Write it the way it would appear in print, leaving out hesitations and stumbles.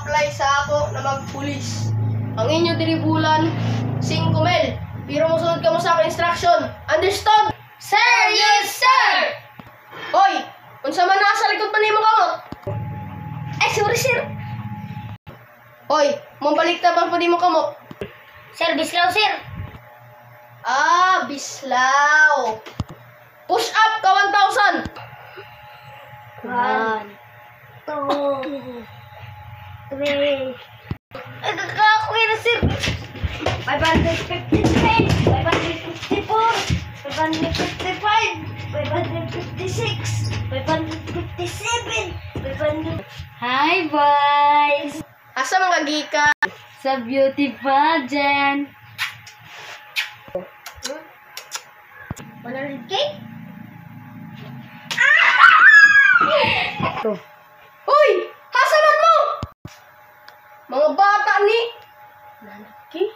mag-apply sa ako na mag-pulis. Ang inyo diribulan, 5 mil. Pero musunod ka mo sa aking instruction. Understood? Sir, yes, sir! Hoy! Unsa man nasa likod pa nimo kamot? Ay, sorry, sir. Hoy! Mambalik na bang pa nimo kamot? Sir, bislaw, sir. Ah, bislaw. Push up ka 1,000. 1, 2, 3. Ay, kakakuya na, sir. 553, 554, 555, 556, 557, 500. Hi, boys! Asa mga gika? Sa beauty pageant. 100K? Ito. Hoy! Asa man mo? Mga bata ni... Nanaki?